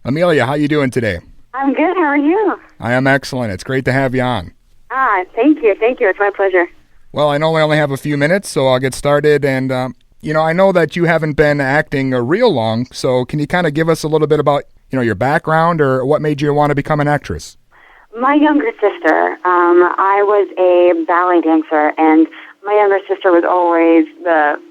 Amelia, how you doing today? I'm good. How are you? I am excellent. It's great to have you on. Thank you. Thank you. It's my pleasure. Well, I know we only have a few minutes, so I'll get started. And, I know that you haven't been acting real long, so can you kind of give us a little bit about, your background or what made you want to become an actress? My younger sister, I was a ballet dancer, and my younger sister was always the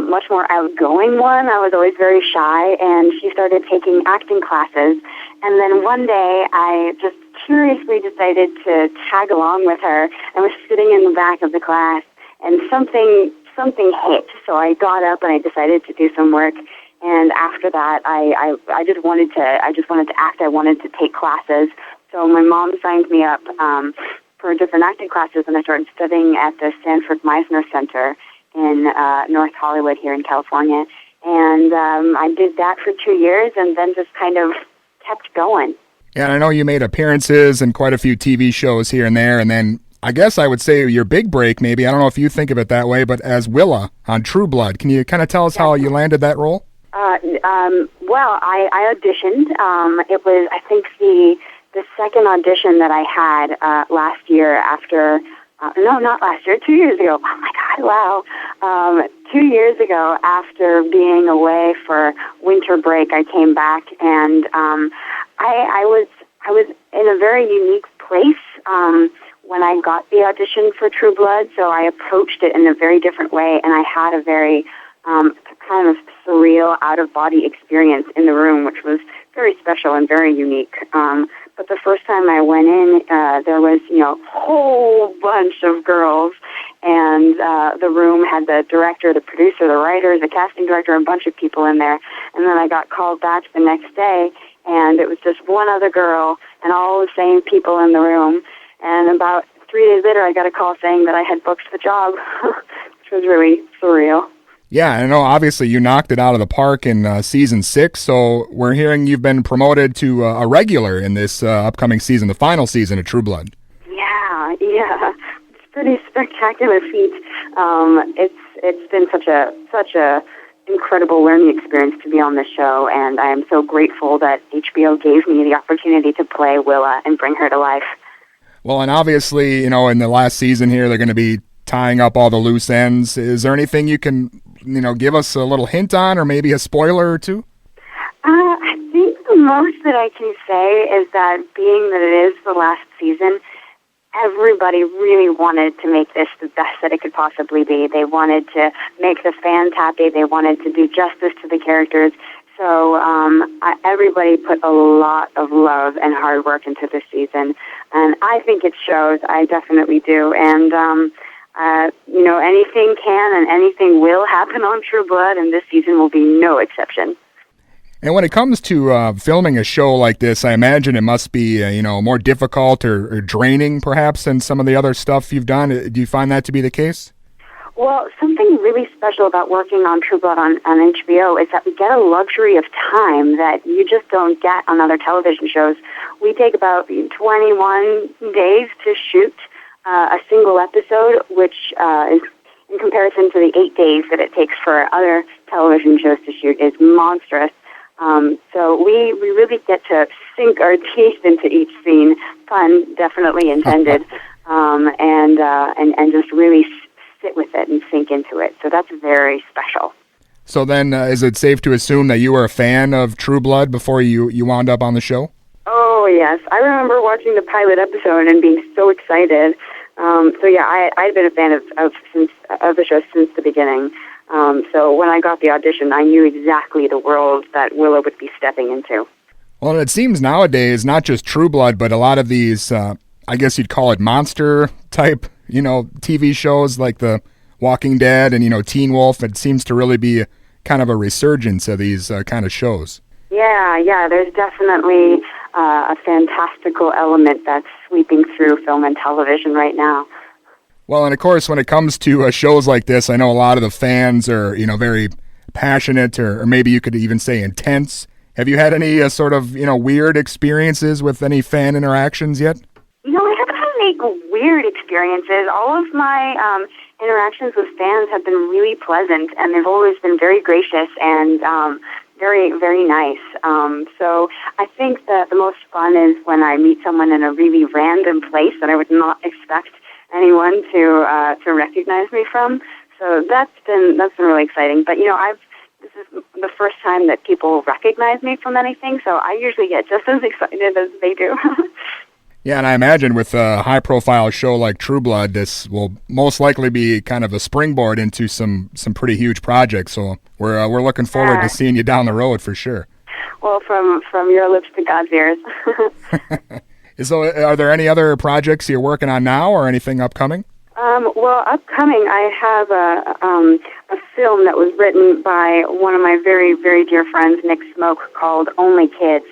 much more outgoing one. I was always very shy, and she started taking acting classes. And then one day, I just curiously decided to tag along with her. I was sitting in the back of the class, and something hit. So I got up and I decided to do some work. And after that, I just wanted to act. I wanted to take classes. So my mom signed me up for different acting classes, and I started studying at the Sanford Meisner Center in North Hollywood here in California. And I did that for 2 years, and then just kind of kept going. Yeah, and I know you made appearances in quite a few TV shows here and there, and then I guess I would say your big break, maybe, I don't know if you think of it that way, but as Willa on True Blood. Can you kind of tell us how you landed that role? Well, I auditioned. It was, I think, the second audition that I had last year after, no, not last year, 2 years ago. Oh, my God, wow. 2 years ago, after being away for winter break, I came back, and I was in a very unique place when I got the audition for True Blood, so I approached it in a very different way, and I had a very kind of surreal, out-of-body experience in the room, which was very special and very unique. But the first time I went in, there was, a whole bunch of girls, and the room had the director, the producer, the writers, the casting director, a bunch of people in there. And then I got called back the next day, and it was just one other girl and all the same people in the room. And about 3 days later, I got a call saying that I had booked the job, which was really surreal. Yeah, I know obviously you knocked it out of the park in season 6, so we're hearing you've been promoted to a regular in this upcoming season, the final season of True Blood. Yeah. It's a pretty spectacular feat. It's been such a incredible learning experience to be on this show, and I am so grateful that HBO gave me the opportunity to play Willa and bring her to life. Well, and obviously, in the last season here, they're going to be tying up all the loose ends. Is there anything you can, give us a little hint on, or maybe a spoiler or two? I think the most that I can say is that being that it is the last season, everybody really wanted to make this the best that it could possibly be. They wanted to make the fans happy. They wanted to do justice to the characters. So everybody put a lot of love and hard work into this season, and I think it shows. I definitely do. And anything can and anything will happen on True Blood, and this season will be no exception. And when it comes to filming a show like this, I imagine it must be, more difficult or draining, perhaps, than some of the other stuff you've done. Do you find that to be the case? Well, something really special about working on True Blood on HBO is that we get a luxury of time that you just don't get on other television shows. We take about 21 days to shoot a single episode, which is, in comparison to the 8 days that it takes for other television shows to shoot, is monstrous. So we really get to sink our teeth into each scene, pun definitely intended, and just really sit with it and sink into it. So that's very special. So then, is it safe to assume that you were a fan of True Blood before you wound up on the show? Oh, yes. I remember watching the pilot episode and being so excited. I'd been a fan of the show since the beginning. So when I got the audition, I knew exactly the world that Willa would be stepping into. Well, it seems nowadays, not just True Blood, but a lot of these, I guess you'd call it monster-type, TV shows like The Walking Dead and, Teen Wolf. It seems to really be kind of a resurgence of these kind of shows. Yeah, there's definitely a fantastical element that's sweeping through film and television right now. Well, and of course, when it comes to shows like this, I know a lot of the fans are, very passionate, or maybe you could even say intense. Have you had any sort of, weird experiences with any fan interactions yet? I haven't had any weird experiences. All of my interactions with fans have been really pleasant, and they've always been very gracious and very, very nice. So I think that the most fun is when I meet someone in a really random place that I would not expect anyone to recognize me from. So that's been really exciting. But this is the first time that people recognize me from anything, so I usually get just as excited as they do. Yeah, and I imagine with a high-profile show like True Blood, this will most likely be kind of a springboard into some pretty huge projects. So we're looking forward to seeing you down the road for sure. Well, from your lips to God's ears. So, are there any other projects you're working on now, or anything upcoming? Well, upcoming, I have a film that was written by one of my very, very dear friends, Nick Smoke, called Only Kids,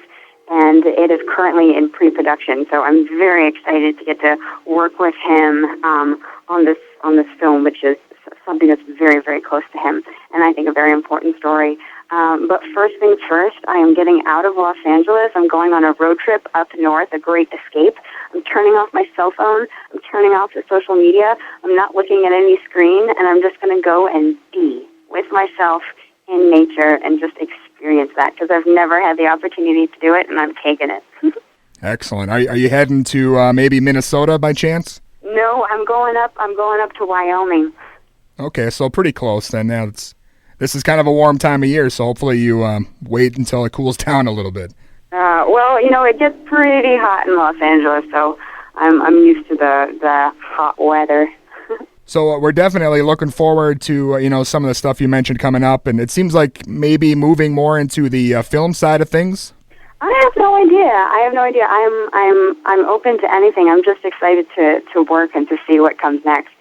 and it is currently in pre-production. So I'm very excited to get to work with him on this film, which is something that's very, very close to him, and I think a very important story. But first things first, I am getting out of Los Angeles. I'm going on a road trip up north, a great escape. I'm turning off my cell phone. I'm turning off the social media. I'm not looking at any screen, and I'm just going to go and be with myself in nature and just experience that, because I've never had the opportunity to do it, and I'm taking it. Excellent. Are you heading to maybe Minnesota by chance? No, I'm going up to Wyoming. Okay, so pretty close then. Now this is kind of a warm time of year, so hopefully you wait until it cools down a little bit. Well, it gets pretty hot in Los Angeles, so I'm used to the hot weather. So we're definitely looking forward to some of the stuff you mentioned coming up, and it seems like maybe moving more into the film side of things. I have no idea. I'm open to anything. I'm just excited to work and to see what comes next.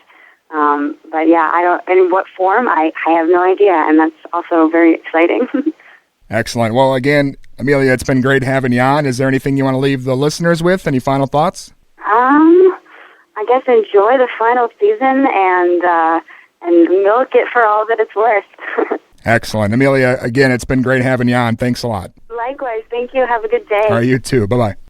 But yeah, I don't. In what form? I have no idea, and that's also very exciting. Excellent. Well, again, Amelia, it's been great having you on. Is there anything you want to leave the listeners with? Any final thoughts? I guess enjoy the final season and milk it for all that it's worth. Excellent. Amelia, again, it's been great having you on. Thanks a lot. Likewise. Thank you. Have a good day. All right, you too. Bye-bye.